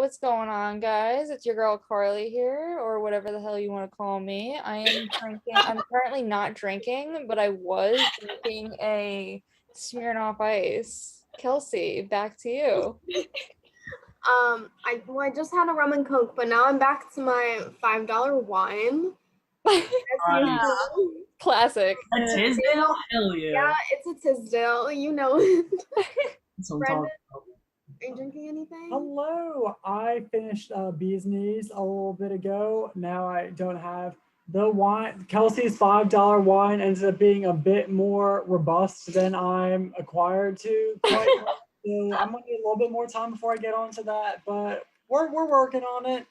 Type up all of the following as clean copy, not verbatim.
what's going on, guys? It's your girl Carly here, or whatever the hell you want to call me. I am drinking. I'm currently not drinking, but I was drinking a Smirnoff Ice. Kelsey, back to you. I just had a rum and coke, but now I'm back to my $5 wine. Classic. A Tisdale? Hell yeah. Yeah, it's a Tisdale. You know it. That's what I'm Brendan, talking about. are you drinking anything? Hello, I finished Bee's Knees a little bit ago. Now I don't have the wine. Kelsey's $5 wine ends up being a bit more robust than I'm acquired to. So I'm gonna need a little bit more time before I get onto that, but we're working on it.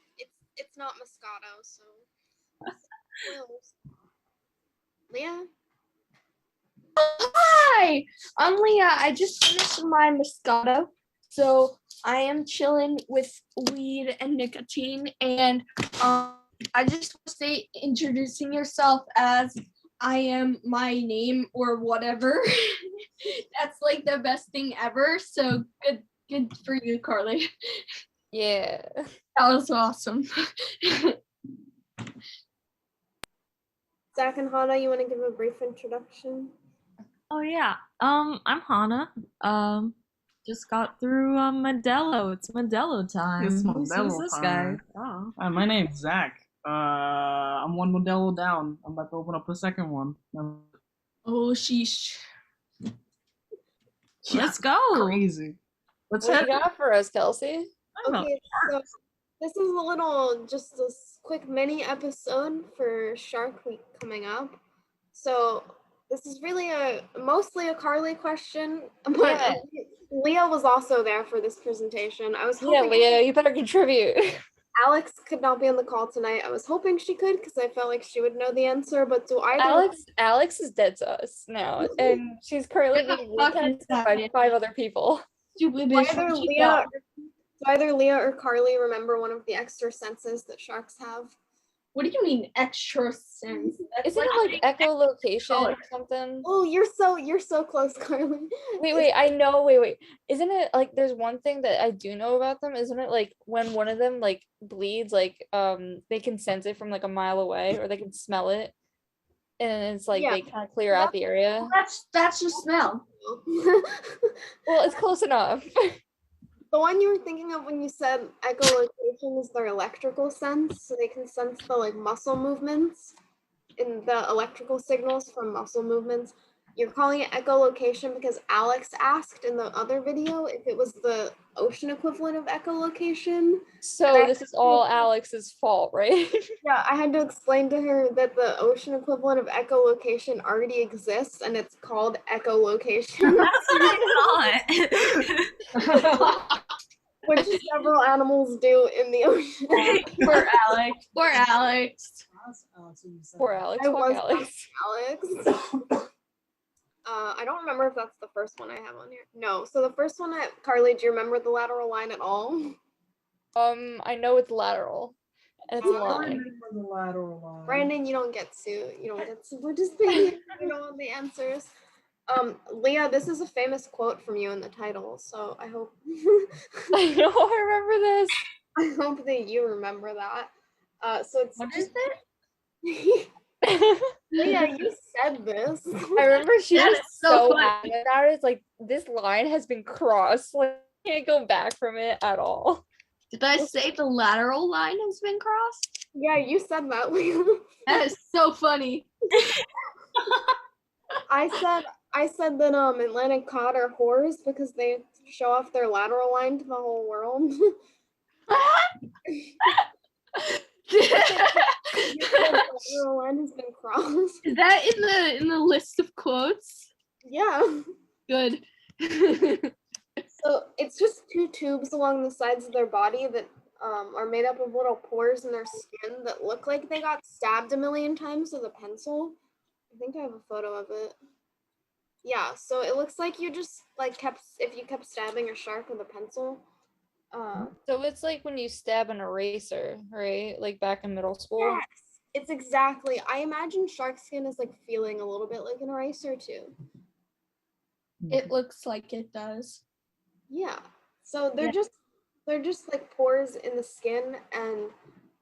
It's not Moscato, so. Leah? Hi, I'm Leah. I just finished my Moscato, so I am chilling with weed and nicotine. And I just want to say, introducing yourself as I am my name or whatever. That's like the best thing ever. So good for you, Carly. Yeah. That was awesome. Zach and Hannah, you want to give a brief introduction? Oh yeah. I'm Hannah. Just got through Modelo. It's Modelo time. It's Who's Modelo this time. guy? Oh. Hi, my name's Zach. I'm one Modelo down. I'm about to open up a second one. Oh, sheesh. Let's go. Crazy. What do you got for us, Kelsey? Okay, so this is just a quick mini episode for Shark Week coming up. So this is really mostly a Carly question, but Leah was also there for this presentation. I was hoping Leah, you better contribute. Alex could not be on the call tonight. I was hoping she could because I felt like she would know the answer, but Alex is dead to us now, and she's currently being recast by 5 other people. Stupid either Leah or Carly remember one of the extra senses that sharks have. What do you mean extra sense? Isn't it like echolocation or something? Oh, you're so close, Carly. Wait, I know. Wait. Isn't it like there's one thing that I do know about them? Isn't it like when one of them like bleeds, like they can sense it from like a mile away, or they can smell it, and it's like they kind of clear out the area? That's the smell. Well, it's close enough. The one you were thinking of when you said echolocation is their electrical sense, so they can sense the like muscle movements and the electrical signals from muscle movements. You're calling it echolocation because Alex asked in the other video if it was the ocean equivalent of echolocation. So this is all Alex's fault, right? Yeah, I had to explain to her that the ocean equivalent of echolocation already exists and it's called echolocation. That's what I thought. Which several animals do in the ocean. Poor Alex. Poor Alex. Poor Alex. I was Alex. I don't remember if that's the first one I have on here. No. So the first one, Carly, do you remember the lateral line at all? I know it's lateral. And it's a line. The lateral line. Brandon, you don't get to participate on the answers. Leah, this is a famous quote from you in the title, so I hope I know I remember this. I hope that you remember that. So it's what is it? Leah, you said this. I remember she was so adamant about it. It's like this line has been crossed. Like I can't go back from it at all. Did I say the lateral line has been crossed? Yeah, you said that, Leah. That is so funny. I said that Atlantic cod are whores because they show off their lateral line to the whole world. Lateral line has been crossed. Is that in the list of quotes? Yeah. Good. So it's just 2 tubes along the sides of their body that are made up of little pores in their skin that look like they got stabbed a million times with a pencil. I think I have a photo of it. Yeah, so it looks like you just like kept stabbing a shark with a pencil. So it's like when you stab an eraser, right? Like back in middle school. Yes, it's exactly. I imagine shark skin is like feeling a little bit like an eraser too. It looks like it does. Yeah. So they're just They're just like pores in the skin, and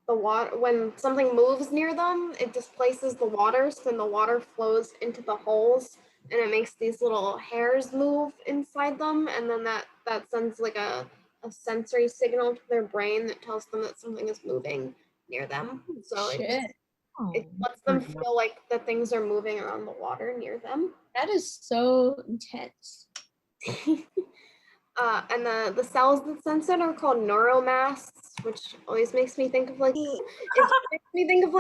the water, when something moves near them, it displaces the water, so then the water flows into the holes, and it makes these little hairs move inside them, and then that sends like a sensory signal to their brain that tells them that something is moving near them. So Shit. it lets them feel like that things are moving around the water near them. That is so intense. And the cells that sense it are called neuromasts, which always makes me think of like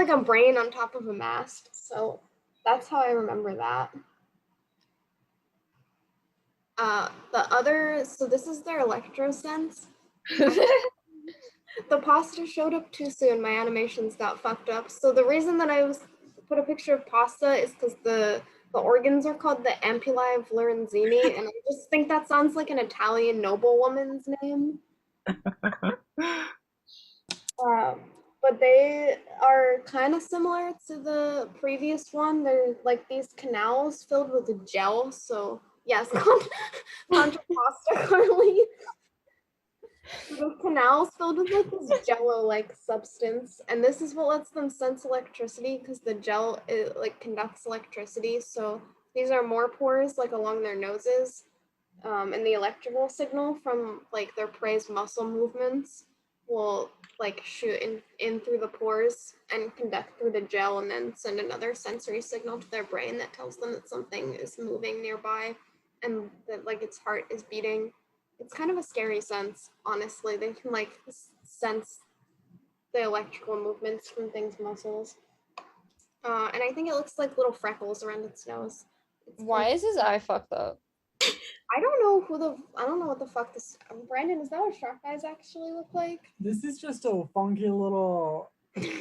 a brain on top of a mast. So that's how I remember that. So this is their Electrosense. The pasta showed up too soon. My animations got fucked up. So the reason that I put a picture of pasta is because the organs are called the ampullae of Lorenzini, and I just think that sounds like an Italian noblewoman's name. But they are kind of similar to the previous one. They're like these canals filled with gel. So yes, contra pasta, Carly. The canals filled with like this jello-like substance, and this is what lets them sense electricity because the gel like conducts electricity. So these are more pores like along their noses, and the electrical signal from like their prey's muscle movements will like shoot in through the pores and conduct through the gel, and then send another sensory signal to their brain that tells them that something is moving nearby, and that like its heart is beating. It's kind of a scary sense, honestly. They can like sense the electrical movements from things' muscles. And I think it looks like little freckles around its nose. Why is his eye fucked up? I don't know what the fuck this, Brandon, is that what shark eyes actually look like? This is just a funky little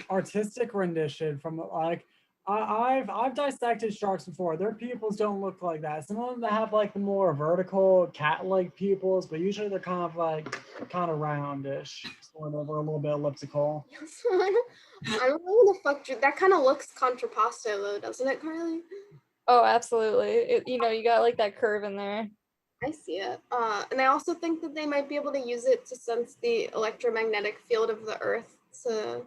artistic rendition from like I've dissected sharks before. Their pupils don't look like that. Some of them have like the more vertical cat-like pupils, but usually they're kind of roundish, sort of, or a little bit elliptical. I don't know what the fuck. That kind of looks contrapposto though, doesn't it, Carly? Oh, absolutely. You got like that curve in there. I see it. And I also think that they might be able to use it to sense the electromagnetic field of the Earth to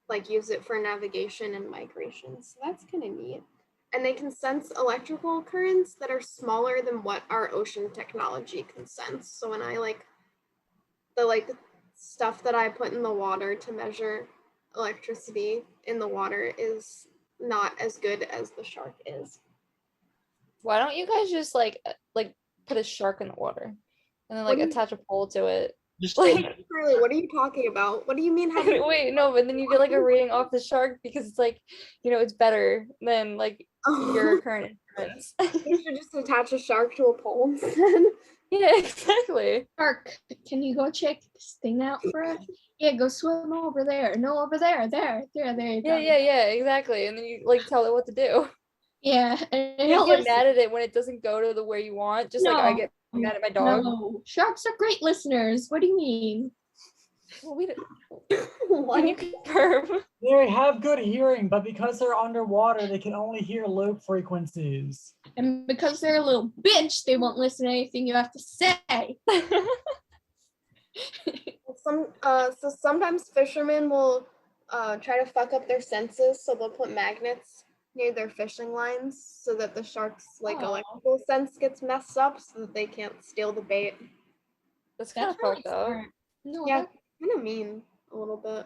like use it for navigation and migration. So that's kind of neat. And they can sense electrical currents that are smaller than what our ocean technology can sense. So when I the stuff that I put in the water to measure electricity in the water is not as good as the shark is. Why don't you guys just like put a shark in the water and then like attach a pole to it? Just Like, Carly, what are you talking about? What do you mean? wait, no, but then you get like a reading off the shark because it's like, it's better than like your current instruments. You should just attach a shark to a pole instead. Yeah, exactly. Shark, can you go check this thing out for us? Yeah, go swim over there. No, over there. There you go. Yeah, exactly. And then you like tell it what to do. Yeah. And You get mad at it when it doesn't go to the where you want, just like I get mad at my dog. No, sharks are great listeners. What do you mean? Well, can you confirm? They have good hearing, but because they're underwater, they can only hear low frequencies. And because they're a little bitch, they won't listen to anything you have to say. So sometimes fishermen will try to fuck up their senses, so they'll put magnets near their fishing lines so that the shark's electrical sense gets messed up so that they can't steal the bait. That's kind of fucked up. No, Yeah, kind of mean a little bit.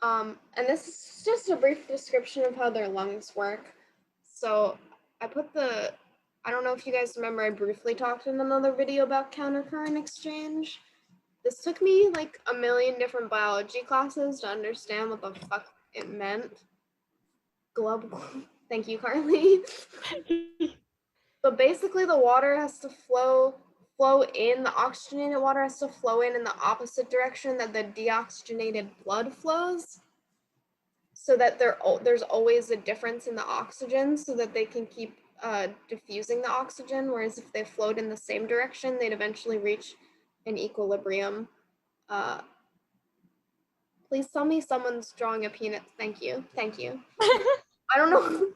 And this is just a brief description of how their lungs work. So I don't know if you guys remember, I briefly talked in another video about countercurrent exchange. This took me like a million different biology classes to understand what the fuck it meant. Global. Thank you, Carly. But basically the water has to flow in, the oxygenated water has to flow in the opposite direction that the deoxygenated blood flows, so that there's always a difference in the oxygen so that they can keep diffusing the oxygen, whereas if they flowed in the same direction, they'd eventually reach an equilibrium. Please tell me someone's drawing a penis. Thank you. I don't know.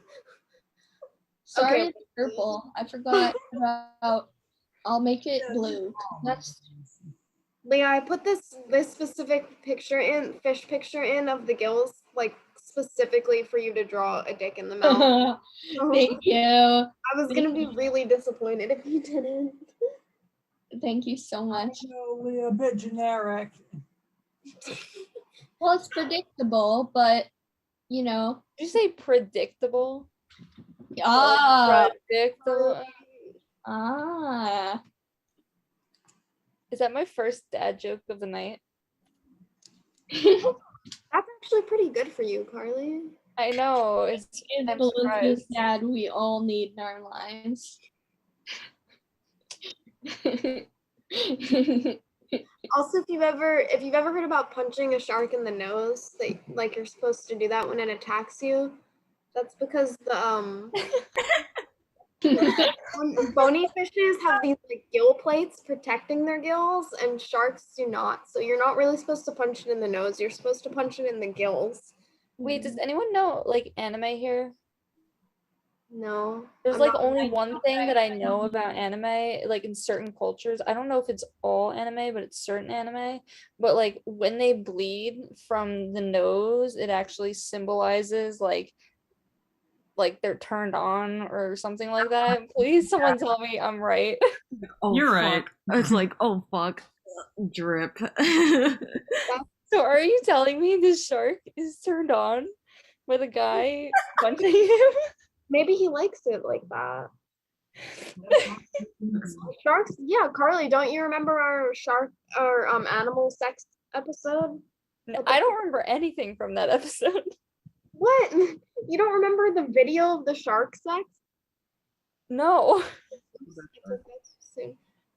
sorry, Okay. it's purple. I forgot about. I'll make it blue. Leah, I put this specific fish picture in of the gills, like specifically for you to draw a dick in the mouth. Thank you. I was gonna be really disappointed if you didn't. Thank you so much. No, Leah, a bit generic. Well, it's predictable, but you know. Did you say predictable? Predictable. Predictable. Is that my first dad joke of the night? That's actually pretty good for you, Carly. I know. It's I'm Elizabeth's surprised. dad we all need in our lives. Also, if you've ever heard about punching a shark in the nose, like you're supposed to do that when it attacks you, that's because the bony fishes have these like gill plates protecting their gills, and sharks do not. So you're not really supposed to punch it in the nose. You're supposed to punch it in the gills. Wait, does anyone know like anime here? No. There's I'm like not- only one thing that I know about anime, like in certain cultures. I don't know if it's all anime, but it's certain anime. But like when they bleed from the nose, it actually symbolizes like they're turned on or something like that. Please, someone tell me I'm right. Oh, You're fuck. right. It's like, oh fuck, drip. So are you telling me this shark is turned on by the guy punching him? Maybe he likes it like that. Sharks, yeah, Carly, don't you remember our animal sex episode? I don't remember anything from that episode. What? You don't remember the video of the shark sex? No,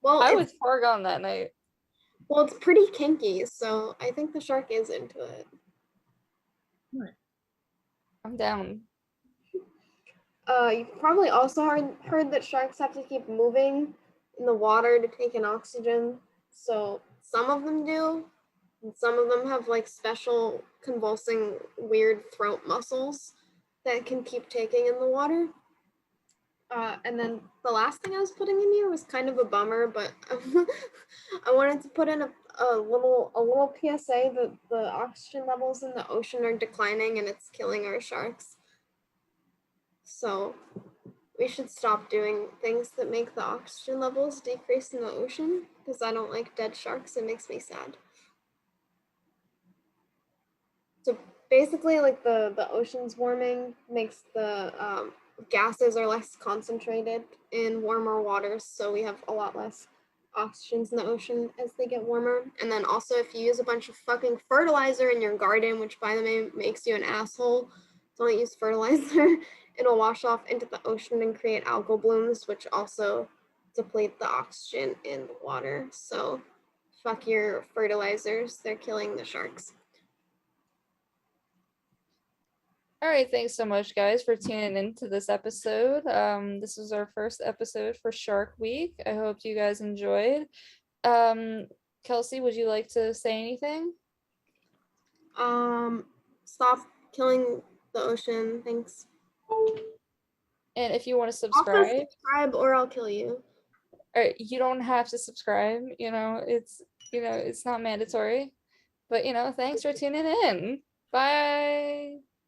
Well, I it's, was far gone that night. well, it's pretty kinky, so I think the shark is into it. I'm down. You've probably also heard that sharks have to keep moving in the water to take in oxygen. So some of them do, and some of them have like special convulsing weird throat muscles that can keep taking in the water. And then the last thing I was putting in here was kind of a bummer, but I wanted to put in a little PSA that the oxygen levels in the ocean are declining and it's killing our sharks. So we should stop doing things that make the oxygen levels decrease in the ocean, because I don't like dead sharks. It makes me sad. So basically, like the ocean's warming makes the gases are less concentrated in warmer waters, so we have a lot less oxygens in the ocean as they get warmer. And then also, if you use a bunch of fucking fertilizer in your garden, which by the way makes you an asshole, don't use fertilizer. It'll wash off into the ocean and create algal blooms, which also deplete the oxygen in the water. So fuck your fertilizers, they're killing the sharks. All right, thanks so much, guys, for tuning into this episode. This was our first episode for Shark Week. I hope you guys enjoyed. Kelsey, would you like to say anything? Stop killing the ocean. Thanks. And if you want to Also subscribe, subscribe or I'll kill you. or you don't have to subscribe, it's not mandatory. But thanks for tuning in. Bye.